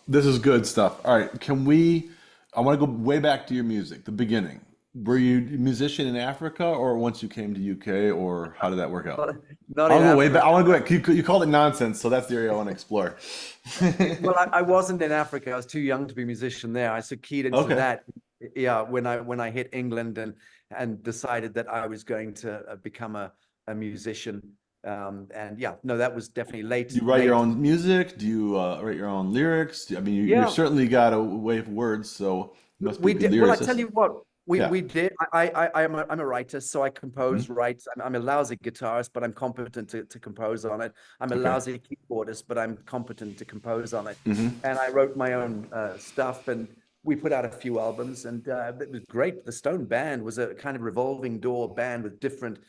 This is good stuff. All right, I want to go way back to your music, the beginning. Were you a musician in Africa or once you came to UK, or how did that work out? Not, not in I'll go way back. Africa. I want to go back. You called it nonsense, so that's the area I want to explore. Well, I wasn't in Africa. I was too young to be a musician there. I sort of keyed into Okay. that, yeah, when I hit England and decided that I was going to become a musician. And yeah, no, that was definitely Do late, you write your late. own music? Do you write your own lyrics? I mean, you Yeah, certainly got a way of words, so you must be a we good did. Well, I tell lyricist. you what, we Yeah. we did. I'm a writer, so I Mhm. compose, write. I'm a lousy guitarist, but I'm competent to compose on it. I'm a Okay. lousy keyboardist, but I'm competent to compose on it. Hmm. And I wrote my own stuff, and we put out a few albums, and it was great. The Stone Band was a kind of revolving door band with different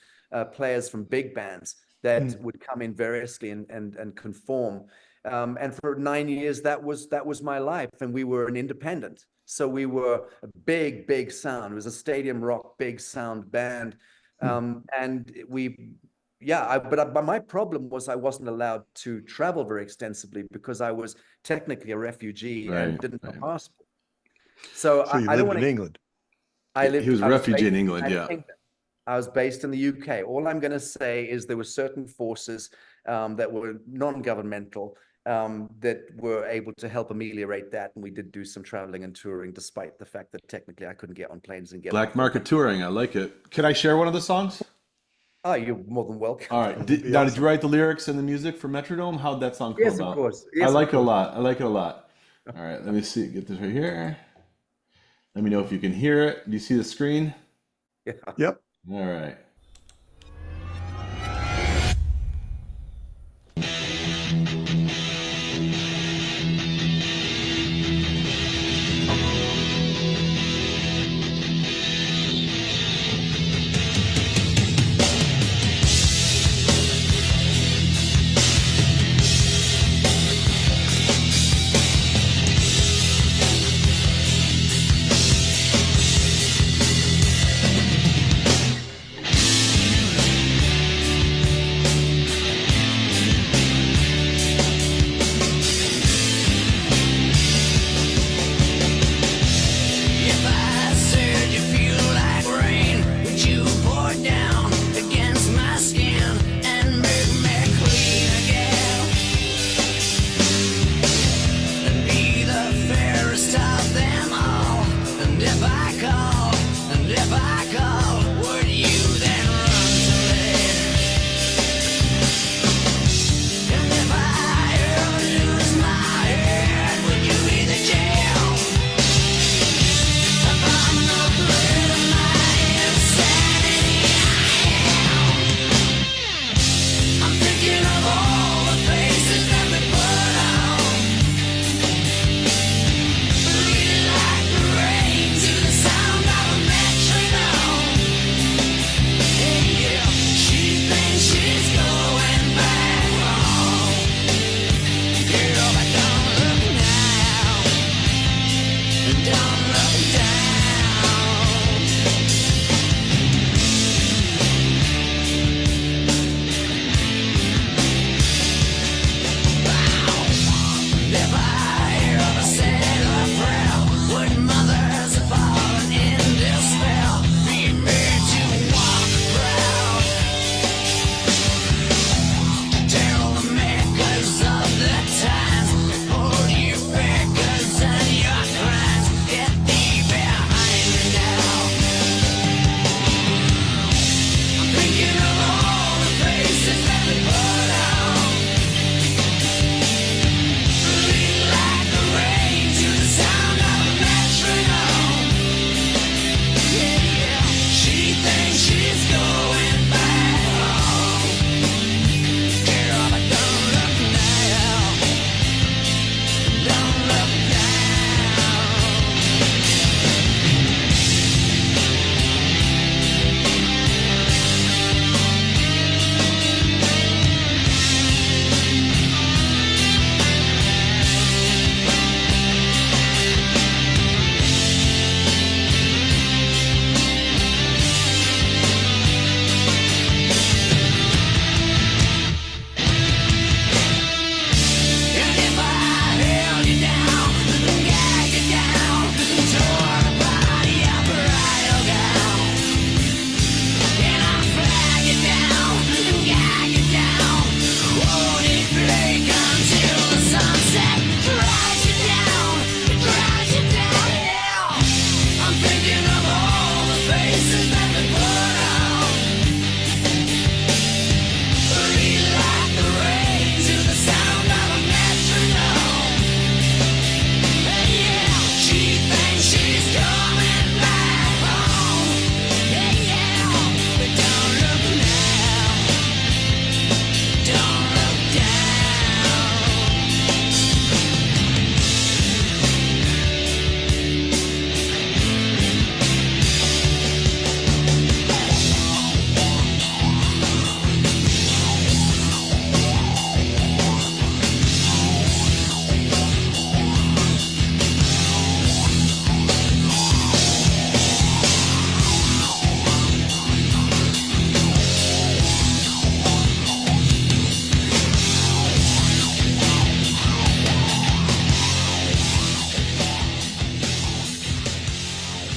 players from big bands that would come in variously and conform. And for 9 years, that was my life, and we were an independent. So we were a big, big sound. It was a stadium rock, big sound band, and yeah. But my problem was I wasn't allowed to travel very extensively because I was technically a refugee and Right, didn't have right. a passport. So So you I don't lived want in to. England. He was a I was refugee based in England, in yeah. England. I was based in the UK. All I'm going to say is there were certain forces that were non-governmental that were able to help ameliorate that, and we did do some traveling and touring, despite the fact that technically I couldn't get on planes and get on Black phone market numbers. touring, I like it. Can I share one of the songs? Oh, you're more than welcome. All right. That would be Now, did you awesome. write the lyrics and the music for Metrodome? How'd that song come Yes, of about? course. I Yes, of like it a course. lot. I like it a lot. All right, let me see. Get this right here. Let me know if you can hear it. Do you see the screen? Yeah. Yep. All right.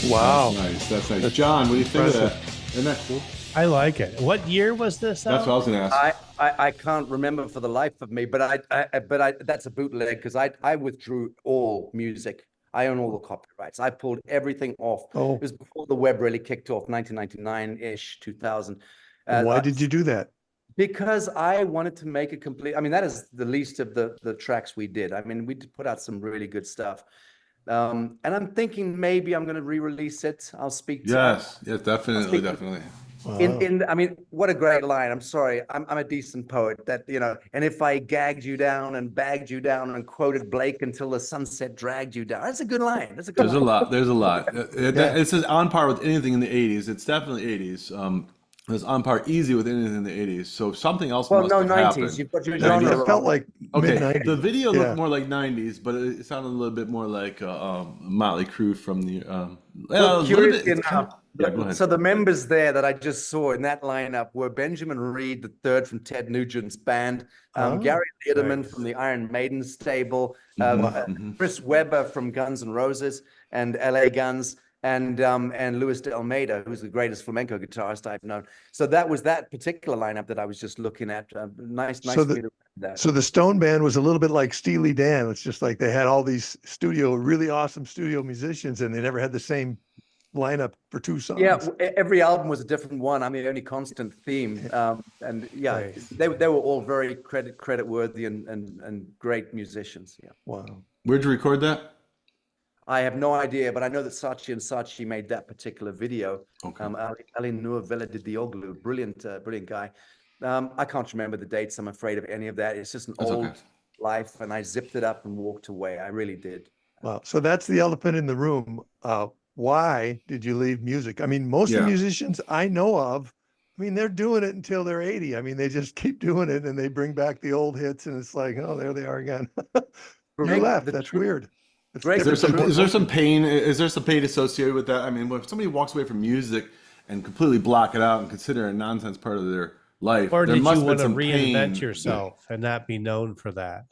That's Wow. nice. That's nice. That's John, what do you think of impressive. that? Isn't that cool? I like it. What year was this That's what I out? was going to ask. I can't remember for the life of me, but I that's a bootleg because I withdrew all music. I own all the copyrights. I pulled everything off. Oh, It was before the web really kicked off, 1999-ish, 2000. why did you do that? Because I wanted to make a complete, I mean, that is the least of the tracks we did. I mean, we did put out some really good stuff. And I'm thinking maybe I'm going to re-release it. I'll speak to Yes. Yes, I'll definitely. speak to Definitely. Wow. I mean, what a great line. I'm sorry. I'm a decent poet that, and if I gagged you down and bagged you down and quoted Blake until the sunset dragged you down. That's a good line. That's a good There's a line. lot. There's a lot. Yeah. It's on par with anything in the 80s. It's definitely 80s. It's on par easy with anything in the 80s. So something else Well, must no, have 90s. happened. You've got your That, genre that felt wrong. like Okay, mid-90s. the video looked Yeah. more like 90s, but it sounded a little bit more like Motley Crue from the Well, a little bit. curiously It's kind enough, of, yeah, go ahead. so the members there that I just saw in that lineup were Benjamin Reed, the third from Ted Nugent's band, Oh, Gary Lehrman nice. from the Iron Maiden stable, wow. Chris Webber from Guns N' Roses and LA Guns, and Luis de Almeida, who's the greatest flamenco guitarist I've known. So that was that particular lineup that I was just looking at. Nice So for the you to that. so the Stone Band was a little bit like Steely Dan. It's just like they had all these really awesome studio musicians, and they never had the same lineup for two Yeah, songs. every album was a different one. I'm the only constant theme, and yeah, Nice. they were all very credit worthy and great musicians. Yeah, Wow. Where'd you record that? I have no idea, but I know that Sachi made that particular video. Okay. Ali Nur Veledioglu, brilliant guy. I can't remember the dates. I'm afraid of any of that. It's just an That's old okay. life, and I zipped it up and walked away. I really did. Wow. So that's the elephant in the room. Why did you leave music? I mean, most of the Yeah. musicians I know of, I mean, they're doing it until they're 80. I mean, they just keep doing it and they bring back the old hits, and it's like, oh, there they are again. You Greg, left. the That's truth- weird. It's Greg, Is there different some from is there most some people. pain? Is there some pain associated with that? I mean, if somebody walks away from music and completely block it out and consider it a nonsense part of their life, Or there did must you have want been to some reinvent pain. yourself and not be known for that? All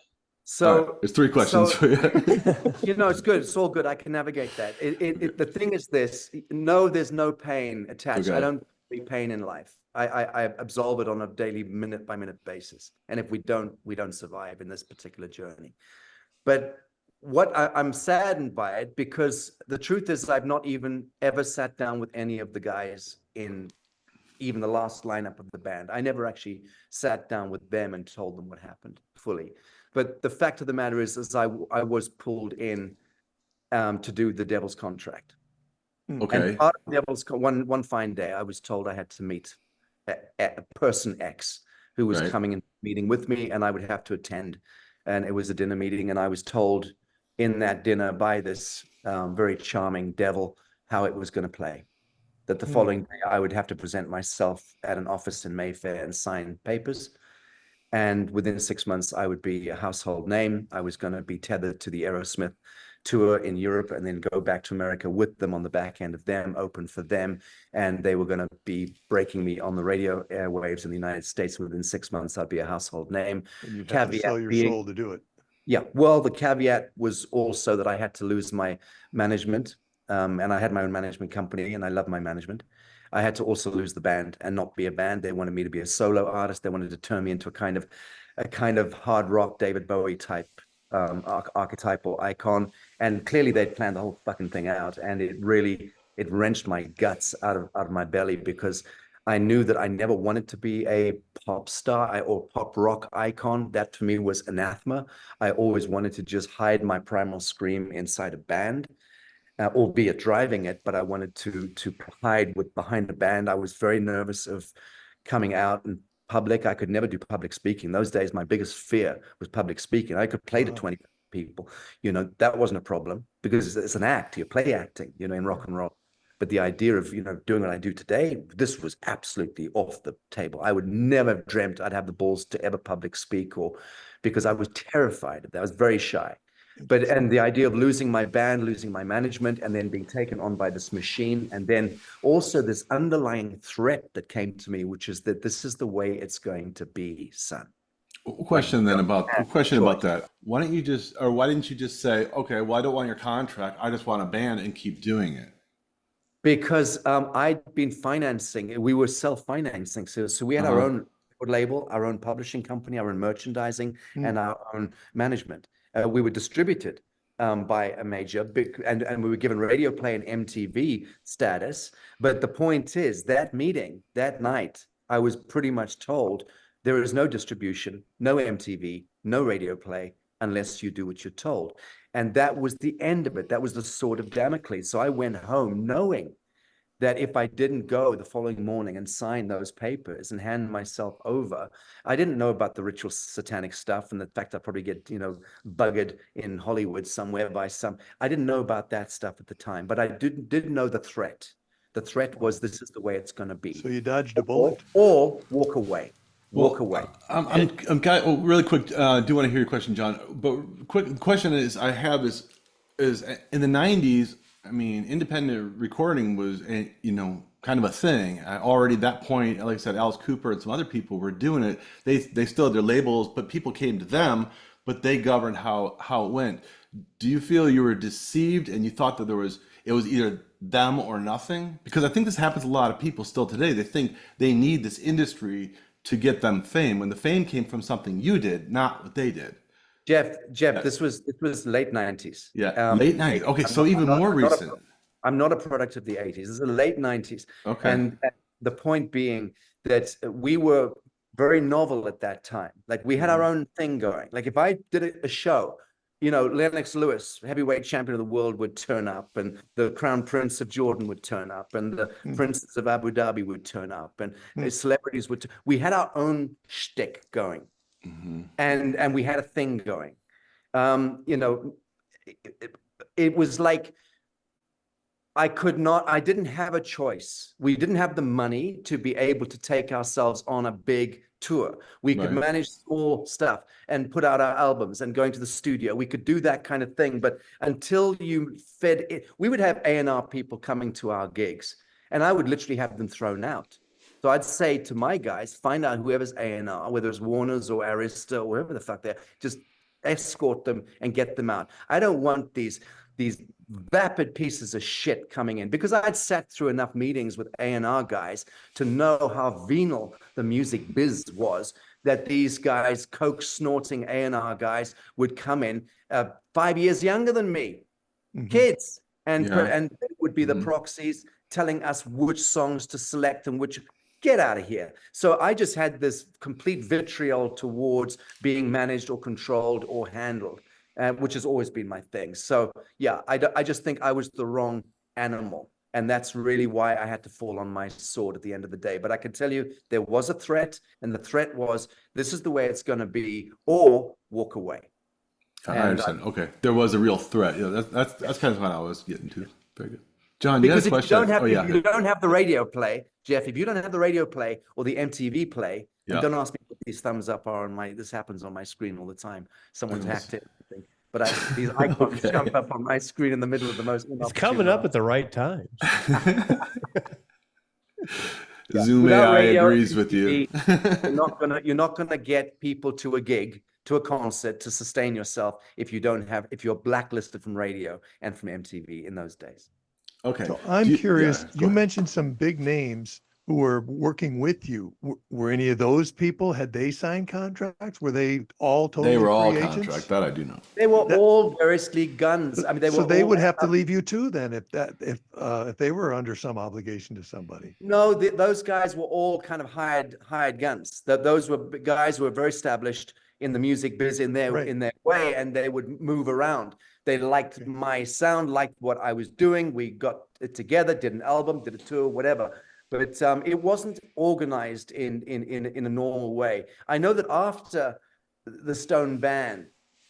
So right, there's three questions so- for you. It's good. It's all good. I can navigate that. The thing is this, no, there's no pain attached. Okay. I don't feel pain in life. I absolve it on a daily minute by minute basis. And if we don't survive in this particular journey. But I'm saddened by it because the truth is I've not even ever sat down with any of the guys in even the last lineup of the band. I never actually sat down with them and told them what happened fully. But the fact of the matter is I was pulled in to do the Devil's Contract. Okay. And part of the one fine day, I was told I had to meet a person X who was Right. coming and meeting with me, and I would have to attend. And it was a dinner meeting, and I was told in that dinner by this very charming devil how it was going to play. That the following day I would have to present myself at an office in Mayfair and sign papers. And within 6 months, I would be a household name. I was going to be tethered to the Aerosmith tour in Europe and then go back to America with them on the back end of them, open for them. And they were going to be breaking me on the radio airwaves in the United States. Within 6 months, I'd be a household name. And you'd have to sell your soul to do it. Yeah, well, the caveat was also that I had to lose my management, and I had my own management company, and I love my management. I had to also lose the band and not be a band. They wanted me to be a solo artist. They wanted to turn me into a kind of hard rock David Bowie type archetypal icon. And clearly they'd planned the whole fucking thing out, and it wrenched my guts out of my belly because I knew that I never wanted to be a pop star or pop rock icon. That to me was anathema. I always wanted to just hide my primal scream inside a band, albeit driving it, but I wanted to hide behind a band. I was very nervous of coming out in public. I could never do public speaking. Those days, my biggest fear was public speaking. I could play to 20 people. That wasn't a problem because it's an act. You're play acting, in rock and roll. But the idea of, doing what I do today, this was absolutely off the table. I would never have dreamt I'd have the balls to ever public speak because I was terrified of that. I was very shy. And the idea of losing my band, losing my management, and then being taken on by this machine, and then also this underlying threat that came to me, which is that this is the way it's going to be, son. Question about that. Why didn't you just say, okay, well, I don't want your contract. I just want a band and keep doing it. Because I'd been financing, we were self-financing. So we had our own label, our own publishing company, our own merchandising, and our own management. We were distributed by a major, and we were given radio play and MTV status. But the point is, that meeting, that night, I was pretty much told there is no distribution, no MTV, no radio play, unless you do what you're told. And that was the end of it. That was the sword of Damocles. So I went home knowing that if I didn't go the following morning and sign those papers and hand myself over, I didn't know about the ritual satanic stuff and the fact I'd probably get, buggered in Hollywood somewhere by some. I didn't know about that stuff at the time, but I did know the threat. The threat was, this is the way it's going to be. So you dodged a bullet. Or walk away. Walk away. Really quick. Do want to hear your question, John? But quick question I have is in the '90s. I mean, independent recording was kind of a thing. Already at that point, like I said, Alice Cooper and some other people were doing it. They still had their labels, but people came to them, but they governed how it went. Do you feel you were deceived and you thought that it was either them or nothing? Because I think this happens to a lot of people still today. They think they need this industry to get them fame, when the fame came from something you did, not what they did. Jeff, this was late 90s. Yeah, late 90s. Okay, so even more recent. I'm not a product of the 80s. This is the late 90s. Okay. And the point being that we were very novel at that time. Like, we had our own thing going. Like, if I did a show, Lennox Lewis, heavyweight champion of the world, would turn up, and the Crown Prince of Jordan would turn up, and the Princes of Abu Dhabi would turn up, and celebrities would. We had our own shtick going, and we had a thing going. It was like I didn't have a choice. We didn't have the money to be able to take ourselves on a big tour. We could manage small stuff and put out our albums and going to the studio. We could do that kind of thing. But until you fed it, we would have A&R people coming to our gigs, and I would literally have them thrown out. So I'd say to my guys, find out whoever's A&R, whether it's Warner's or Arista or whoever the fuck they're, just escort them and get them out. I don't want these vapid pieces of shit coming in, because I'd sat through enough meetings with A&R guys to know how venal the music biz was, that these guys, coke snorting A&R guys, would come in 5 years younger than me, kids, and they would be the proxies telling us which songs to select and which. Get out of here. So I just had this complete vitriol towards being managed or controlled or handled, which has always been my thing. So yeah, I just think I was the wrong animal. And that's really why I had to fall on my sword at the end of the day. But I can tell you, there was a threat, and the threat was, this is the way it's going to be, or walk away. I understand. Okay. There was a real threat. Yeah, that's kind of what I was getting to. Very good. John, you had a question. If you don't have the radio play, Jeff, if you don't have the radio play or the MTV play, don't ask me what these thumbs up are on this happens on my screen all the time. Someone's hacked it. But these icons jump up on my screen in the middle of the most. It's coming up at the right time. Zoom AI agrees with you. You're not gonna get people to a gig, to a concert, to sustain yourself if you're blacklisted from radio and from MTV in those days. Okay. So I'm curious, you mentioned some big names who were working with you. Were any of those people, had they signed contracts? Were they all totally They were all free contract, agents? that I do know. They were all variously guns. I mean, they would have to leave you too then, if they were under some obligation to somebody. No, those guys were all kind of hired guns. Those were guys who were very established in the music biz in their way, and they would move around. They liked my sound, liked what I was doing. We got it together, did an album, did a tour, whatever. But it wasn't organized in a normal way. I know that after the Stone ban,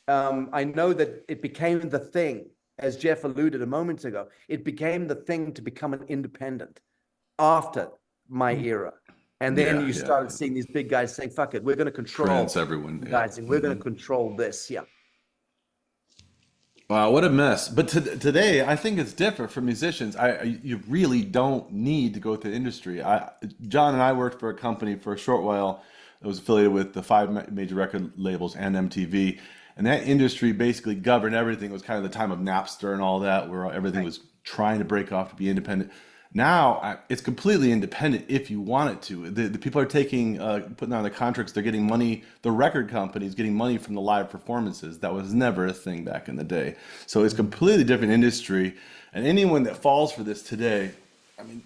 I know that it became the thing, as Jeff alluded a moment ago. It became the thing to become an independent after my era. And then you started seeing these big guys saying, fuck it, we're going to control everyone. Guys, and we're going to control this. Yeah. Wow, what a mess. But today, I think it's different for musicians. You really don't need to go to the industry. John and I worked for a company for a short while that was affiliated with the 5 major record labels and MTV. And that industry basically governed everything. It was kind of the time of Napster and all that, where everything was trying to break off to be independent. Now it's completely independent if you want it to. The people are taking, putting on the contracts, they're getting money, the record companies getting money from the live performances. That was never a thing back in the day. So it's completely different industry. And anyone that falls for this today, I mean,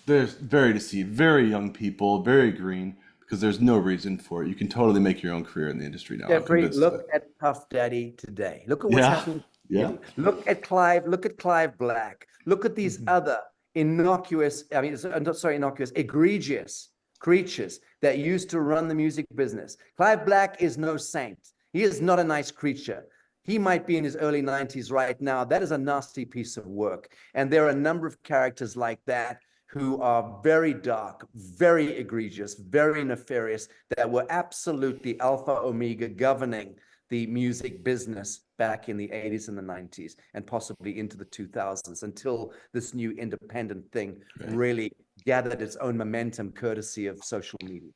they're very deceived, very young people, very green, because there's no reason for it. You can totally make your own career in the industry now. I'm Jeffrey, convinced of look it. at Puff Daddy today. Look at what's Yeah, happening. yeah. Look at Clive. Look at Clive Black. Look at these other innocuous, I mean, not sorry, innocuous, egregious creatures that used to run the music business. Clive Black is no saint. He is not a nice creature. He might be in his early 90s right now. That is a nasty piece of work. And there are a number of characters like that who are very dark, very egregious, very nefarious, that were absolutely alpha omega governing the music business back in the 80s and the 90s and possibly into the 2000s until this new independent thing really gathered its own momentum courtesy of social media.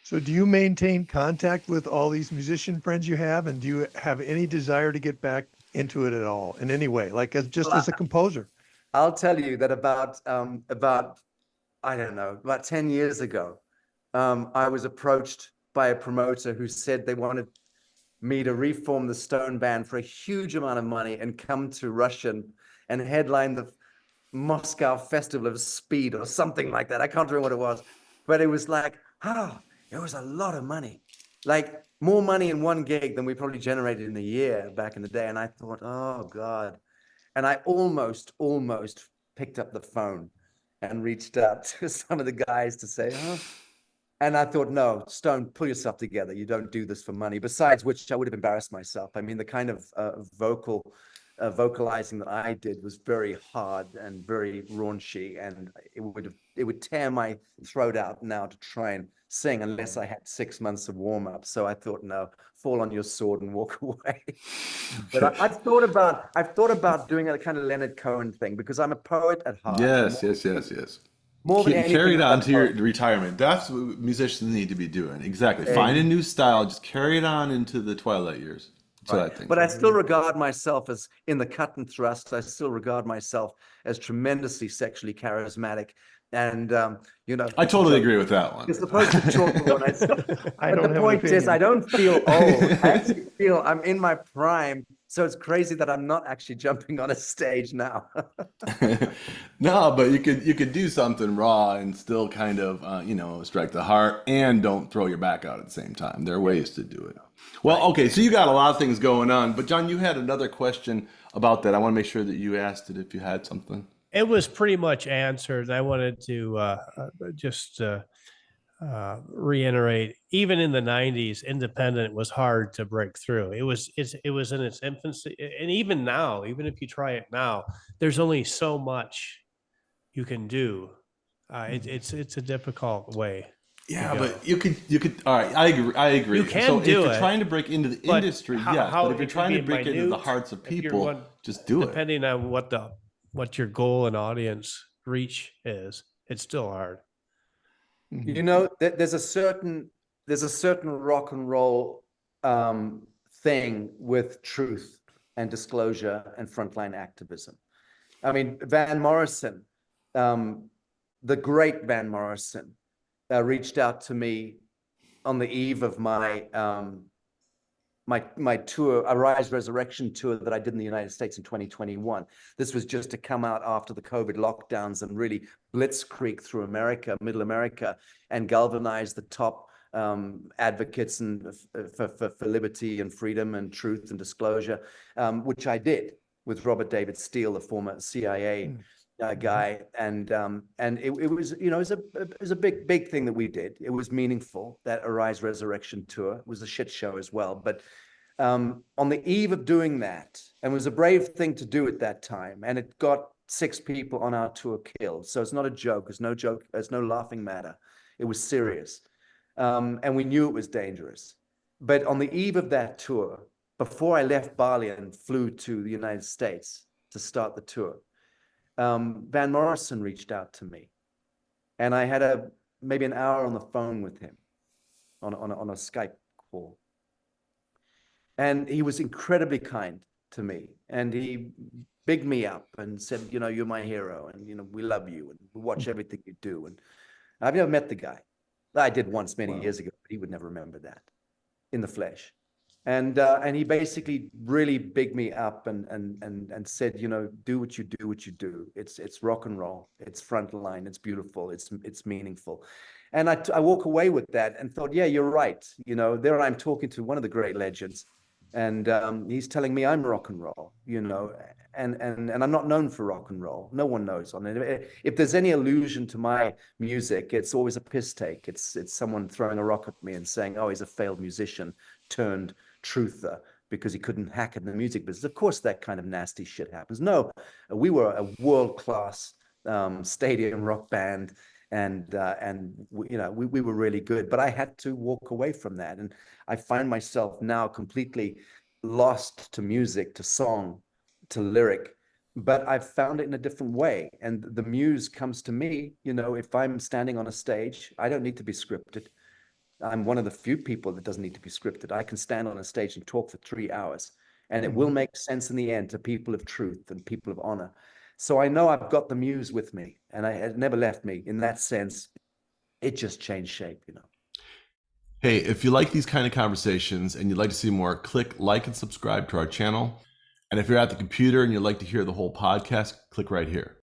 So do you maintain contact with all these musician friends you have? And do you have any desire to get back into it at all in any way, like just as a composer? I'll tell you that about I don't know, about 10 years ago, I was approached by a promoter who said they wanted me to reform the Stone Band for a huge amount of money and come to Russia and headline the Moscow Festival of Speed or something like that. I can't remember what it was, but it was like, it was a lot of money, like more money in one gig than we probably generated in a year back in the day. And I thought, oh God. And I almost picked up the phone and reached out to some of the guys to say, and I thought, no, Stone, pull yourself together. You don't do this for money. Besides which, I would have embarrassed myself. I mean, the kind of vocalizing that I did was very hard and very raunchy, and it would tear my throat out now to try and sing unless I had 6 months of warm up. So I thought, no, fall on your sword and walk away. But I've thought about doing a kind of Leonard Cohen thing because I'm a poet at heart. Yes. More than anything, Carry it on I'm a to your poet. retirement. That's what musicians need to be doing. Exactly. And- Find a new style. Just carry it on into the twilight years. That's what I think. But I still regard myself as in the cut and thrust. I still regard myself as tremendously sexually charismatic. And, I totally agree with that one. you're supposed to talk when I stop. I But don't the have an point is, opinion. I don't feel old. I actually feel I'm in my prime. So it's crazy that I'm not actually jumping on a stage now. No, but you could do something raw and still kind of strike the heart and don't throw your back out at the same time. There are ways to do it. Well, okay, so you got a lot of things going on, but John, you had another question about that. I want to make sure that you asked it if you had something. It was pretty much answered. I wanted to just reiterate. Even in the '90s, independent was hard to break through. It was in its infancy, and even now, even if you try it now, there's only so much you can do. It's a difficult way. Yeah, go. but you could. All right, I agree. You can so do if you're it, trying to break into the but industry, how- yes. how But if you're it could trying to be break into the minute, hearts of if you're people, one- just do it. Depending on what your goal and audience reach is, it's still hard. There's a certain rock and roll thing with truth and disclosure and frontline activism. I mean, Van Morrison, the great Van Morrison, reached out to me on the eve of my my tour, Arise Resurrection tour that I did in the United States in 2021. This was just to come out after the COVID lockdowns and really blitzkrieg through America, Middle America, and galvanize the top advocates and for liberty and freedom and truth and disclosure, which I did with Robert David Steele, the former CIA guy, and it was it was a big thing that we did. It was meaningful. That Arise Resurrection tour. It was a shit show as well, but on the eve of doing that, and it was a brave thing to do at that time, and it got 6 people on our tour killed. So it's not a joke. It's no joke. It's no laughing matter. It was serious, and we knew it was dangerous. But on the eve of that tour, before I left Bali and flew to the United States to start the tour, Van Morrison reached out to me, and I had maybe an hour on the phone with him on a Skype call. And he was incredibly kind. to me, and he bigged me up and said, you know, you're my hero, and you know, we love you, and we watch everything you do. And I've never met the guy. I did once many years ago, but he would never remember that in the flesh. And he basically really bigged me up and said, you know, do what you do. It's rock and roll. It's frontline. It's beautiful. It's meaningful. And I walk away with that and thought, yeah, you're right. You know, there I'm talking to one of the great legends, and he's telling me I'm rock and roll. You know, and I'm not known for rock and roll. No one knows on it. If there's any allusion to my music, it's always a piss take. It's someone throwing a rock at me and saying, oh, he's a failed musician turned truther because he couldn't hack in the music business. Of course, that kind of nasty shit happens. No, we were a world-class stadium rock band, and we, you know, we were really good. But I had to walk away from that, and I find myself now completely lost to music, to song, to lyric. But I've found it in a different way, and the muse comes to me. You know, if I'm standing on a stage, I don't need to be scripted. I'm one of the few people that doesn't need to be scripted. I can stand on a stage and talk for 3 hours, and it will make sense in the end to people of truth and people of honor. So I know I've got the muse with me, and it never left me. In that sense, it just changed shape, you know. Hey, if you like these kind of conversations and you'd like to see more, click like and subscribe to our channel. And if you're at the computer and you'd like to hear the whole podcast, click right here.